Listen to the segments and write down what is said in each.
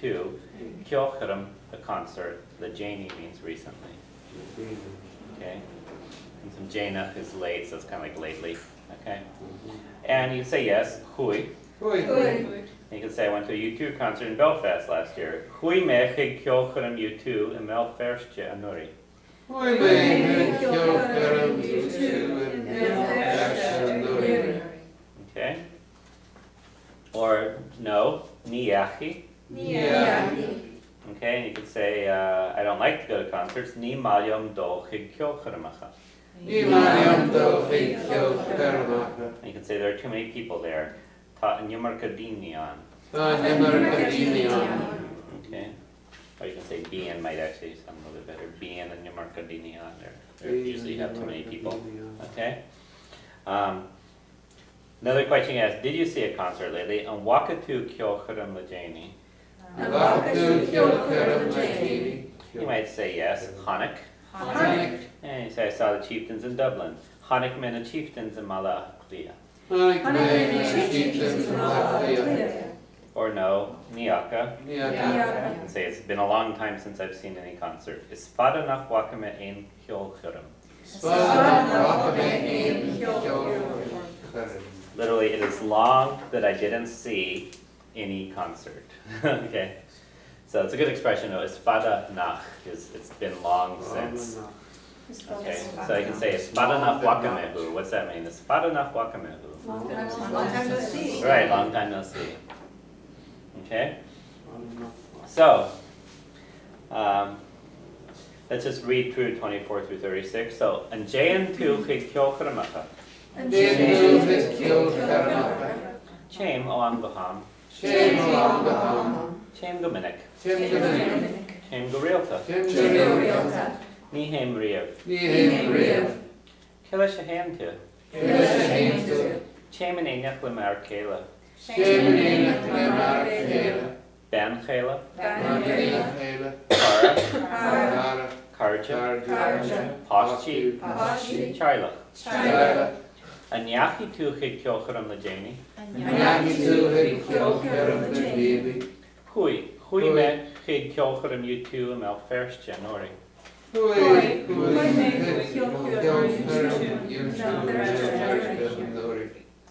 2. Ceoil, a concert. Lejani means recently. Okay? And some Janach is late, so it's kind of like lately. Okay? And you say yes, hui. Hui. You can say I went to a U2 concert in Belfast last year. Hui me chig ceoil U2 in Belfast Anuri. Hui me chig ceoil U2 in Belfast Anuri. Okay? Or no, niachi. Okay, and you could say, I don't like to go to concerts. Ni malyam do chig ceoil churamacha. Ni malyam do chig ceoil churamacha. You can say there are too many people there. Ta nyumarkadinian. Ta nyumarkadinian. Okay. Or you can say bien might actually sound a little bit better. Bien and nyumarkadinian. They usually have too many people. Okay. Another question you asked, did you see a concert lately? And wakatu ceoil lejani. You might say yes. Hanukkah. And you say I saw the chieftains in Dublin. Hanukkah men and chieftains in Malachlia. Or no, niaka. And say it's been a long time since I've seen any concert. Ispada nach wakame ein ceoil churem. Literally, it is long that I didn't see any concert. Okay, so it's a good expression though. Ispada nach is it's been long since. Okay, so you can say Ispada nach wakamehu. What's that mean? Ispada nach wakamehu. Long time no see. Right, long time no see. Okay, so let's just read through 24 through 36. So, and Jayan tu chig ceoil churamacha. Chaim olam gaham. Chaim gominnik. Chaim gorealta. Nihem riav. Kila shahan tu. Chaim and einach lemar kela. Ben chela. Kara. Karja. Pashchi. Charlach. And yachi tu chig ceoil lejani. Hui me chig ceoil U2 in Belfast Anuri.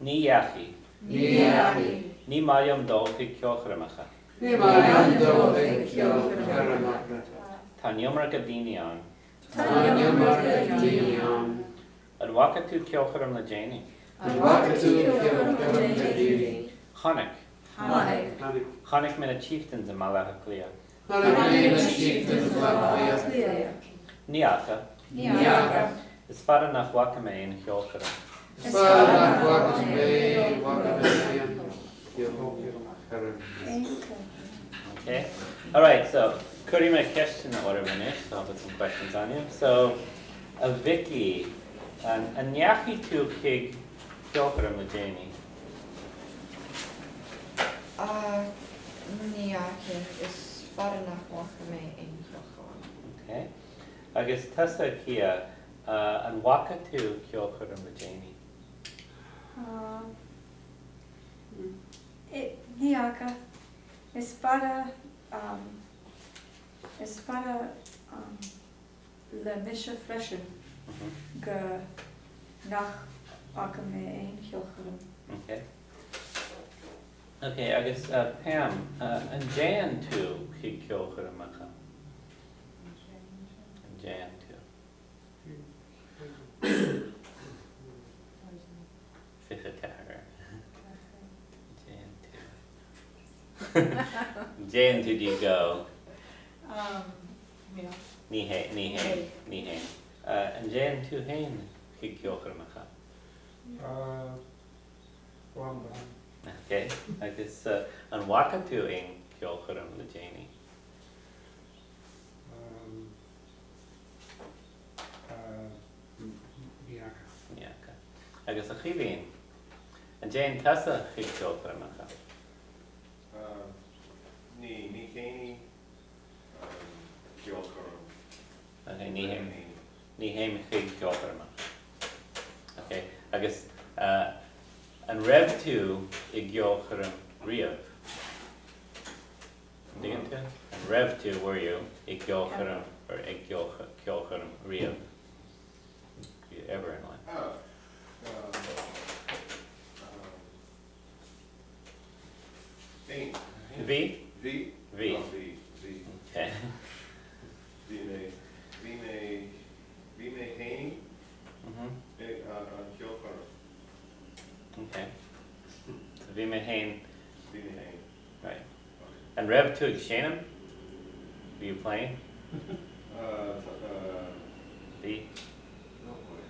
Ni yachi. Ni malyam do chig ceoil churamacha. Ta nyumarkadinian. And wakatu ceoil lejani. Hanukkah men and chieftains in Malachlia. Niaka. Ispada nach wakame in ceoil churem. Okay. All right. So, Kurima question order minute. So I'll put some questions on you. So, a Vicky, and Nyachi tu chig ceoil lejani. Okay. I guess Tessa Kia, and wakatu ceoil lejani. Niaka. Espada le mische freshen. Ge nach wakame ein ceoil churem. Okay. Okay, I guess Pam, and Jan too, chig ceoil churamacha. And Jan too. Fichatager. Jan too. Jan too, do you go? Nihe. And Jan too, hain, chig ceoil churamacha. Okay, I guess, and wakatu ein ceoil lejani. I guess a chivin. And Jane Tessa chig ceoil churamacha. Ni kani ceoil churem. Okay, nihem chig ceoil churamacha. Okay, I guess, and Rev 2 ig ceoil churem riav. Rev 2, were you? Ikyocharam, or Ikyocharam Rio. You ever in line. Oh. Ain. V? V? V. Oh, V. V. Okay. Vime Hain. Mm-hmm. Kyokaram. Okay. So Vimehain, Vime Hain. right. And Rev 2, Shannon? Were you playing? V? No boy.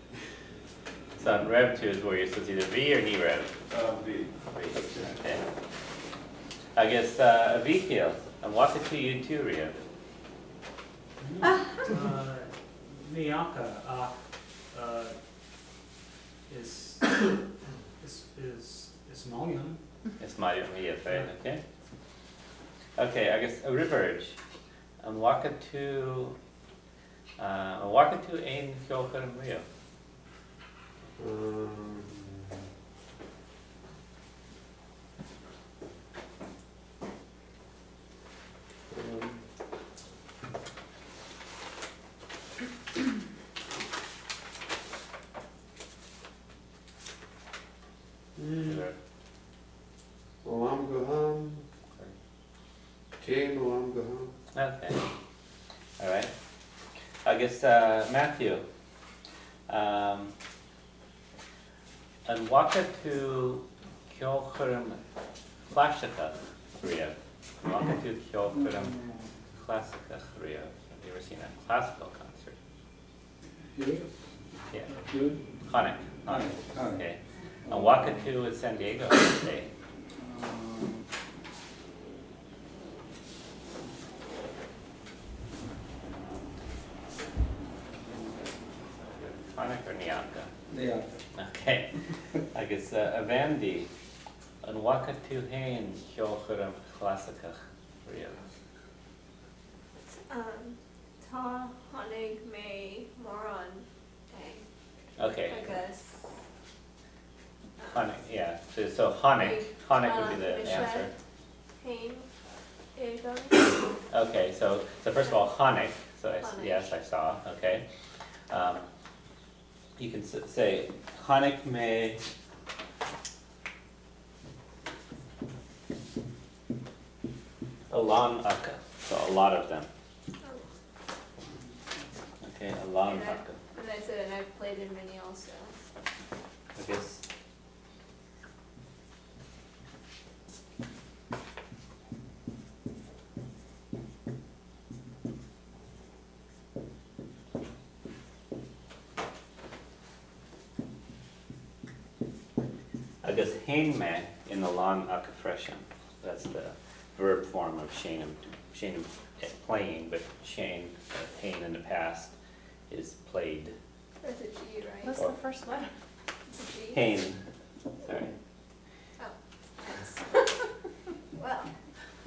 So on Rev 2 is where you're supposed to either V or Ni Rev. V. V. Okay. I guess Ezekiel, and what's it to you too, Rio? Miyaka is Malian. It's Mario Mia, right? Okay. Okay, I guess a Riverge. And Wakatu Ain Kyokaram Rio. Olam Gaham. Jane Olam Gaham. Okay. All right. I guess Matthew. And Wakatu Kyokaram Classica Rio. Wakatu Kyokaram Classica Rio. Have you ever seen a classical concert? Yeah. Hanek. Okay. And Wakatu at San Diego today. Hanek or Nyaka? Okay. I guess Avandi. And Wakatu Hain Kyokaram Classica Rio. Ta Hanig Me Moron Dang. Okay. I guess. Hanek, yeah. So Hanek would be the answer. Pain. Egon. Okay, so first of all, Hanek, so Hanek. yes, I saw, okay. You can say Hanek me Alan Aka, so a lot of them. Okay, Alan And Aka. And I said, and I've played in many also. I guess. I guess Hainme in the Lan Akafreshen. That's the verb form of Shanem playing, but Shane, Hain in the past, is played. That's a G, right? What's Or- the first letter? It's a G. Hain, sorry. Yes. Well,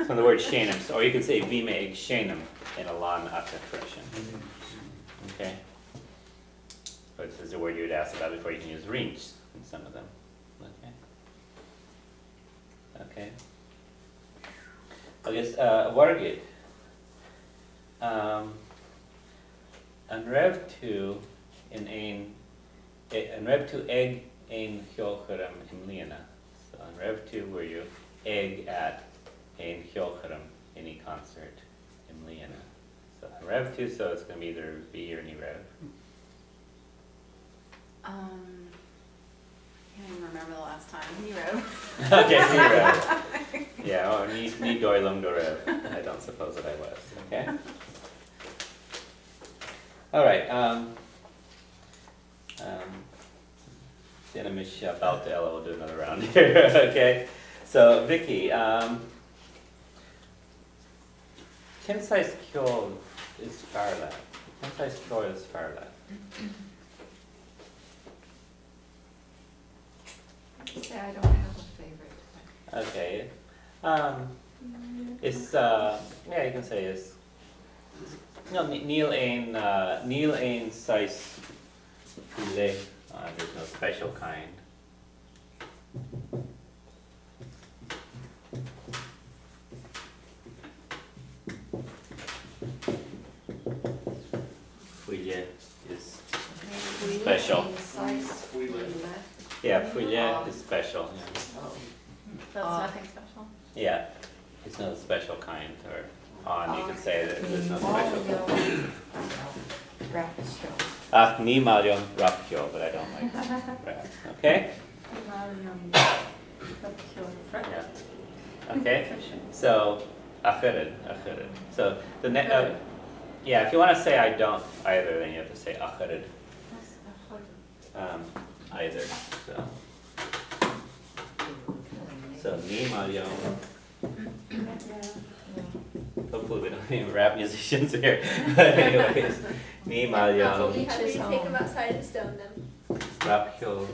So the word Shanem, or you could say Vime Shanem in a Lan Akafreshen. Okay? But this is a word you would ask about before you can use Rinch in some of them. Okay? Okay. I guess Wargid. And Rev 2 in Ein, and Rev 2 egg Ein Hyolcharam in Liana. So on Rev 2 were you egg at Ein Hyolcharam in a concert in Liana. So on Rev 2, so it's going to be either V or Ni Rev. I can't even remember the last time he wrote. Okay, Ni Rev. Yeah, or Ni Doilum Do Rev. I don't suppose that I was. Okay? All right. Sinamish about to Ella will do another round here. Okay. So Vicky, Kensai's Ceoil is Farla. Kensai's Ceoil is Farla. Yeah, I don't have a favorite. Okay. It's yeah, you can say it's no Neil Ain Sais Poulet. There's no special kind. special. Yeah, fouillé is special. Yeah. That's nothing special. Yeah, it's no special kind, or on, you could say that there's no special kind. Ach, ni marion rapio, but I don't like rap. Okay? Yeah. Okay, so, achirid. So, the yeah, if you want to say I don't either, then you have to say achirid. Either, so ni marion. Hopefully we don't have any rap musicians here. But anyways, ni marion How do you take them outside and stone them? rapio